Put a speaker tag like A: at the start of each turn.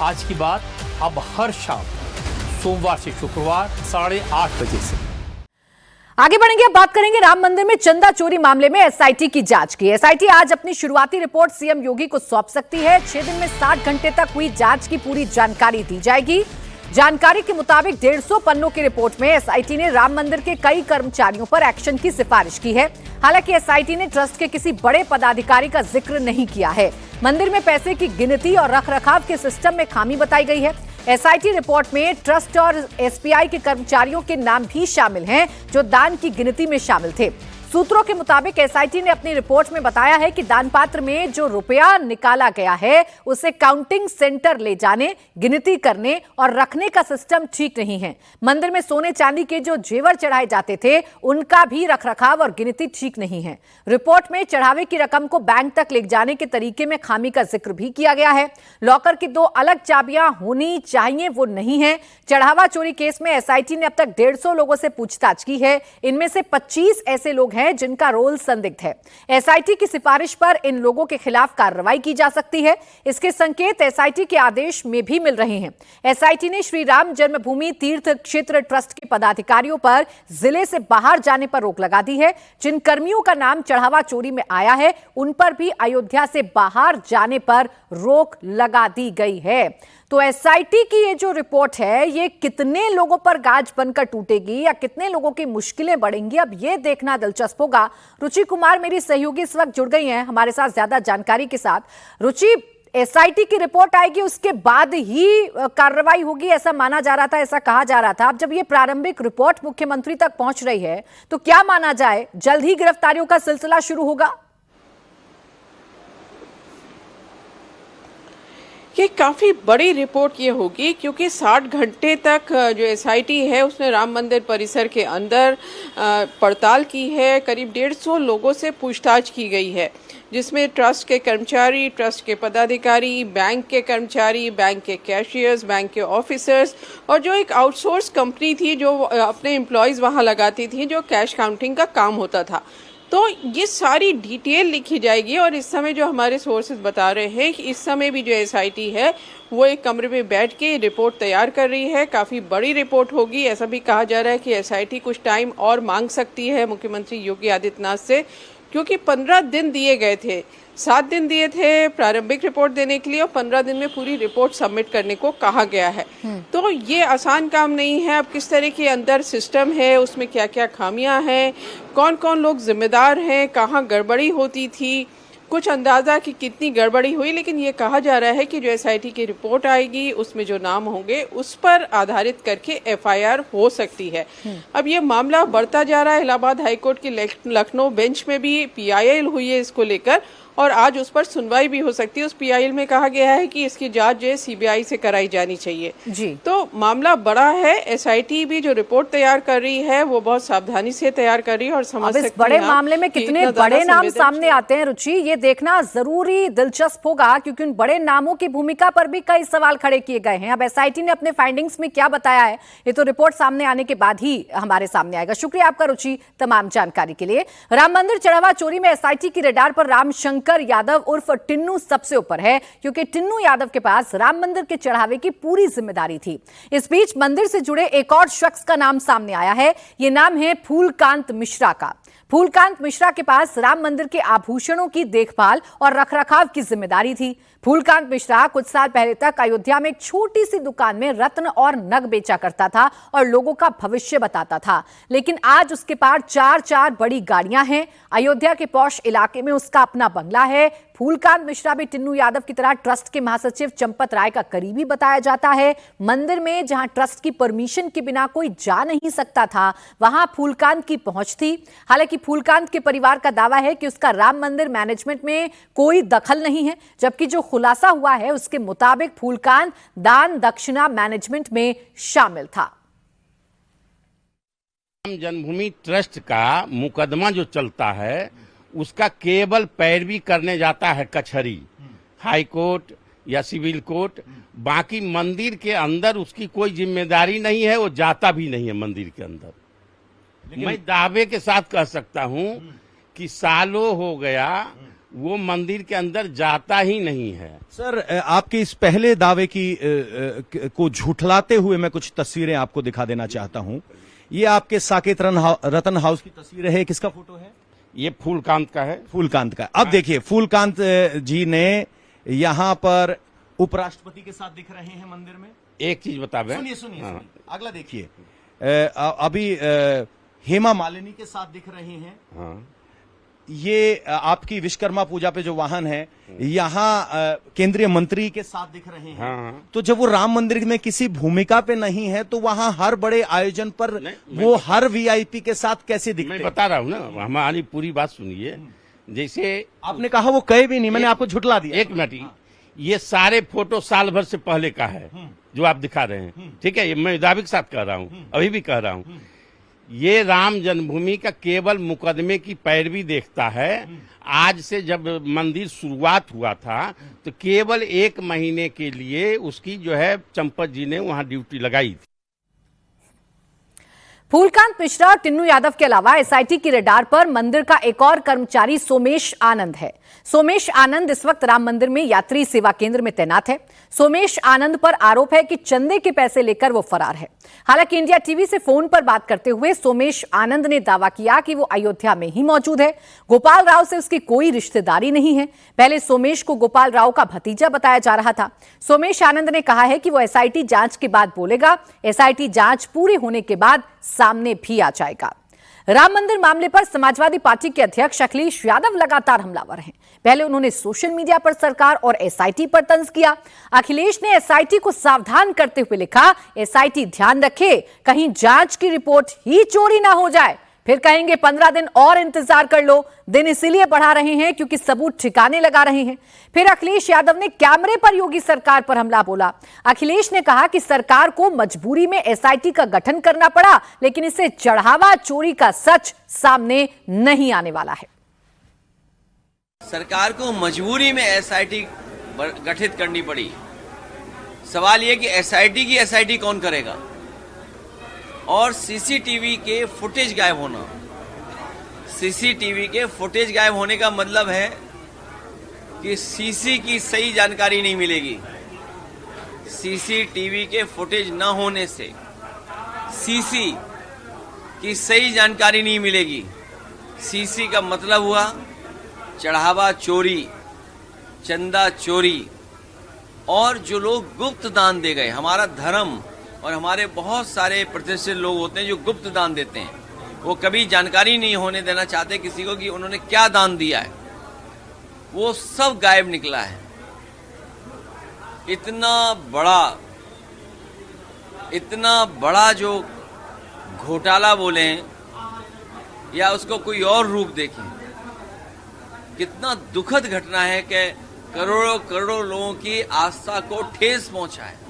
A: आज की बात अब हर शाम सोमवार से शुक्रवार 8:30 बजे से।
B: आगे बढ़ेंगे, अब बात करेंगे राम मंदिर में चंदा चोरी मामले में एसआईटी की जांच की। एसआईटी आज अपनी शुरुआती रिपोर्ट सीएम योगी को सौंप सकती है। 6 दिन में 60 घंटे तक हुई जांच की पूरी जानकारी दी जाएगी। जानकारी के मुताबिक 150 पन्नों की रिपोर्ट में एसआईटी ने राम मंदिर के कई कर्मचारियों पर एक्शन की सिफारिश की है। हालांकि एसआईटी ने ट्रस्ट के किसी बड़े पदाधिकारी का जिक्र नहीं किया है। मंदिर में पैसे की गिनती और रखरखाव के सिस्टम में खामी बताई गई है। एसआईटी रिपोर्ट में ट्रस्ट और एसबीआई के कर्मचारियों के नाम भी शामिल हैं जो दान की गिनती में शामिल थे। सूत्रों के मुताबिक एसआईटी ने अपनी रिपोर्ट में बताया है कि दान पात्र में जो रुपया निकाला गया है उसे काउंटिंग सेंटर ले जाने, गिनती करने और रखने का सिस्टम ठीक नहीं है। मंदिर में सोने चांदी के जो जेवर चढ़ाए जाते थे उनका भी रखरखाव और गिनती ठीक नहीं है। रिपोर्ट में चढ़ावे की रकम को बैंक तक ले जाने के तरीके में खामी का जिक्र भी किया गया है। लॉकर की 2 अलग चाबियां होनी चाहिए, वो नहीं है। चढ़ावा चोरी केस में एसआईटी ने अब तक 150 लोगों से पूछताछ की है। इनमें से 25 ऐसे लोग हैं जिनका रोल संदिग्ध है। एसआईटी की सिफारिश पर इन लोगों के खिलाफ कार्रवाई की जा सकती है। इसके संकेत एसआईटी के आदेश में भी मिल रहे हैं। एसआईटी ने श्री राम जन्मभूमि तीर्थ क्षेत्र ट्रस्ट के पदाधिकारियों पर जिले से बाहर जाने पर रोक लगा दी है। जिन कर्मियों का नाम चढ़ावा चोरी में आया है उन पर भी अयोध्या से बाहर जाने पर रोक लगा दी गई है। तो एसआईटी की ये जो रिपोर्ट है ये कितने लोगों पर गाज बनकर टूटेगी या कितने लोगों की मुश्किलें बढ़ेंगी, अब ये देखना दिलचस्प होगा। रुचि कुमार मेरी सहयोगी इस वक्त जुड़ गई हैं हमारे साथ ज्यादा जानकारी के साथ। रुचि, एसआईटी की रिपोर्ट आएगी उसके बाद ही कार्रवाई होगी ऐसा माना जा रहा था, ऐसा कहा जा रहा था। अब जब ये प्रारंभिक रिपोर्ट मुख्यमंत्री तक पहुंच रही है तो क्या माना जाए, जल्द ही गिरफ्तारियों का सिलसिला शुरू होगा?
C: ये काफ़ी बड़ी रिपोर्ट ये होगी क्योंकि 60 घंटे तक जो एसआईटी है उसने राम मंदिर परिसर के अंदर पड़ताल की है। करीब 150 लोगों से पूछताछ की गई है जिसमें ट्रस्ट के कर्मचारी, ट्रस्ट के पदाधिकारी, बैंक के कर्मचारी, बैंक के कैशियर्स, बैंक के ऑफिसर्स और जो एक आउटसोर्स कंपनी थी जो अपने एम्प्लॉयज़ वहाँ लगाती थी जो कैश काउंटिंग का काम होता था। तो ये सारी डिटेल लिखी जाएगी और इस समय जो हमारे सोर्सेज बता रहे हैं कि इस समय भी जो एसआईटी है वो एक कमरे में बैठ के रिपोर्ट तैयार कर रही है। काफ़ी बड़ी रिपोर्ट होगी। ऐसा भी कहा जा रहा है कि एसआईटी कुछ टाइम और मांग सकती है मुख्यमंत्री योगी आदित्यनाथ से, क्योंकि 15 दिन दिए गए थे। 7 दिन दिए थे प्रारंभिक रिपोर्ट देने के लिए और 15 दिन में पूरी रिपोर्ट सबमिट करने को कहा गया है। तो ये आसान काम नहीं है। अब किस तरह के अंदर सिस्टम है, उसमें क्या क्या खामियां हैं, कौन कौन लोग जिम्मेदार हैं, कहाँ गड़बड़ी होती थी, कुछ अंदाज़ा कि कितनी गड़बड़ी हुई। लेकिन ये कहा जा रहा है कि जो एसआईटी की रिपोर्ट आएगी उसमें जो नाम होंगे उस पर आधारित करके एफआईआर हो सकती है। अब ये मामला बढ़ता जा रहा है। इलाहाबाद हाईकोर्ट की लखनऊ बेंच में भी पीआईएल हुई है इसको लेकर और आज उस पर सुनवाई भी हो सकती है। उस पीआईएल में कहा गया है कि इसकी जांच जो है सीबीआई से कराई जानी चाहिए जी। तो मामला बड़ा है। एसआईटी भी जो रिपोर्ट तैयार कर रही है वो बहुत सावधानी से तैयार कर रही है और समझ सकती है इस बड़े
B: मामले में कितने बड़े नाम सामने आते हैं। रुचि, ये देखना जरूरी दिलचस्प होगा क्योंकि उन बड़े नामों की भूमिका पर भी कई सवाल खड़े किए गए हैं। अब एसआईटी ने अपने फाइंडिंग्स में क्या बताया है ये तो रिपोर्ट सामने आने के बाद ही हमारे सामने आएगा। शुक्रिया आपका रुचि तमाम जानकारी के लिए। राम मंदिर चढ़ावा चोरी में एसआईटी की रडार पर रामशंकर यादव उर्फ टिन्नू सबसे ऊपर है क्योंकि टिन्नू यादव के पास राम मंदिर के चढ़ावे की पूरी जिम्मेदारी थी। इस बीच मंदिर से जुड़े एक और शख्स का नाम सामने आया है। यह नाम है फूलकांत मिश्रा का। फूलकांत मिश्रा के पास राम मंदिर के आभूषणों की देखभाल और रखरखाव की जिम्मेदारी थी। फूलकांत मिश्रा कुछ साल पहले तक अयोध्या में एक छोटी सी दुकान में रत्न और नग बेचा करता था और लोगों का भविष्य बताता था। लेकिन आज उसके पास 4 बड़ी गाड़ियां हैं। अयोध्या के पौष इलाके में उसका अपना बंगला है। फूलकांत मिश्रा भी टिन्नू यादव की तरह ट्रस्ट के महासचिव चंपत राय का करीबी बताया जाता है। मंदिर में जहां ट्रस्ट की परमिशन के बिना कोई जा नहीं सकता था वहां फूलकांत की पहुंच थी। हालांकि फूलकांत के परिवार का दावा है कि उसका राम मंदिर मैनेजमेंट में कोई दखल नहीं है, जबकि जो खुलासा हुआ है उसके मुताबिक फूलकांत दान दक्षिणा मैनेजमेंट में शामिल था।
D: राम जन्मभूमि ट्रस्ट का मुकदमा जो चलता है उसका केवल पैरवी करने जाता है कचहरी, हाई कोर्ट या सिविल कोर्ट। बाकी मंदिर के अंदर उसकी कोई जिम्मेदारी नहीं है, वो जाता भी नहीं है मंदिर के अंदर। मैं दावे के साथ कह सकता हूं कि सालों हो गया वो मंदिर के अंदर जाता ही नहीं है।
E: सर, आपके इस पहले दावे को झुठलाते हुए मैं कुछ तस्वीरें आपको दिखा देना चाहता हूं। ये आपके साकेत रतन हाउस की तस्वीर है। किसका फोटो है?
D: ये फूलकांत का है।
E: फूलकांत का। अब देखिए, फूलकांत जी ने यहां पर उपराष्ट्रपति के साथ दिख रहे हैं मंदिर में।
D: एक चीज बता दें,
E: सुनिए, अगला देखिए, अभी हेमा मालिनी के साथ दिख रहे हैं।
D: हाँ।
E: ये आपकी विश्वकर्मा पूजा पे जो वाहन है, यहाँ केंद्रीय मंत्री के साथ दिख रहे हैं।
D: हाँ।
E: तो जब वो राम मंदिर में किसी भूमिका पे नहीं है, तो वहां हर बड़े आयोजन पर वो हर वीआईपी के साथ कैसे दिखते?
D: मैं बता रहा हूँ ना, हमारी पूरी बात सुनिए। जैसे
E: आपने कहा वो कहे भी नहीं, मैंने आपको झुठला दिया।
D: एक मिनट, ये सारे फोटो साल भर से पहले का है जो आप दिखा रहे हैं, ठीक है? ये मैं दावे के साथ कह रहा हूँ, अभी भी कह रहा हूँ। ये राम जन्मभूमि का केवल मुकदमे की पैरवी देखता है। आज से जब मंदिर शुरुआत हुआ था तो केवल 1 महीने के लिए उसकी जो है चंपत जी ने वहां ड्यूटी लगाई थी।
B: फूलकांत मिश्रा और टिन्नू यादव के अलावा एसआईटी की रडार पर मंदिर का एक और कर्मचारी सोमेश आनंद है। सोमेश आनंद इस वक्त राम मंदिर में यात्री सेवा केंद्र में तैनात है। सोमेश आनंद पर आरोप है कि चंदे के पैसे लेकर वो फरार है। हालांकि इंडिया टीवी से फोन पर बात करते हुए सोमेश आनंद ने दावा किया कि वो अयोध्या में ही मौजूद है। गोपाल राव से उसकी कोई रिश्तेदारी नहीं है। पहले सोमेश को गोपाल राव का भतीजा बताया जा रहा था। सोमेश आनंद ने कहा है कि वो एसआईटी जांच के बाद बोलेगा। एसआईटी जांच पूरी होने के बाद सामने भी आ जाएगा। राम मंदिर मामले पर समाजवादी पार्टी के अध्यक्ष अखिलेश यादव लगातार हमलावर हैं। पहले उन्होंने सोशल मीडिया पर सरकार और एसआईटी पर तंज किया। अखिलेश ने एसआईटी को सावधान करते हुए लिखा, एसआईटी ध्यान रखे कहीं जांच की रिपोर्ट ही चोरी ना हो जाए। फिर कहेंगे 15 दिन और इंतजार कर लो। दिन इसीलिए बढ़ा रहे हैं क्योंकि सबूत ठिकाने लगा रहे हैं। फिर अखिलेश यादव ने कैमरे पर योगी सरकार पर हमला बोला। अखिलेश ने कहा कि सरकार को मजबूरी में एसआईटी का गठन करना पड़ा, लेकिन इससे चढ़ावा चोरी का सच सामने नहीं आने वाला है।
F: सरकार को मजबूरी में एसआईटी गठित करनी पड़ी। सवाल यह कि एसआईटी कौन करेगा? और सीसीटीवी के फुटेज गायब होना। सीसीटीवी के फुटेज गायब होने का मतलब है कि सीसी की सही जानकारी नहीं मिलेगी। सीसीटीवी के फुटेज न होने से सीसी की सही जानकारी नहीं मिलेगी। सीसी का मतलब हुआ चढ़ावा चोरी, चंदा चोरी, और जो लोग गुप्त दान दे गए। हमारा धर्म और हमारे बहुत सारे प्रतिष्ठित लोग होते हैं जो गुप्त दान देते हैं। वो कभी जानकारी नहीं होने देना चाहते किसी को कि उन्होंने क्या दान दिया है। वो सब गायब निकला है। इतना बड़ा जो घोटाला बोले या उसको कोई और रूप देखें, कितना दुखद घटना है कि करोड़ों करोड़ों लोगों की आस्था को ठेस पहुंचा है।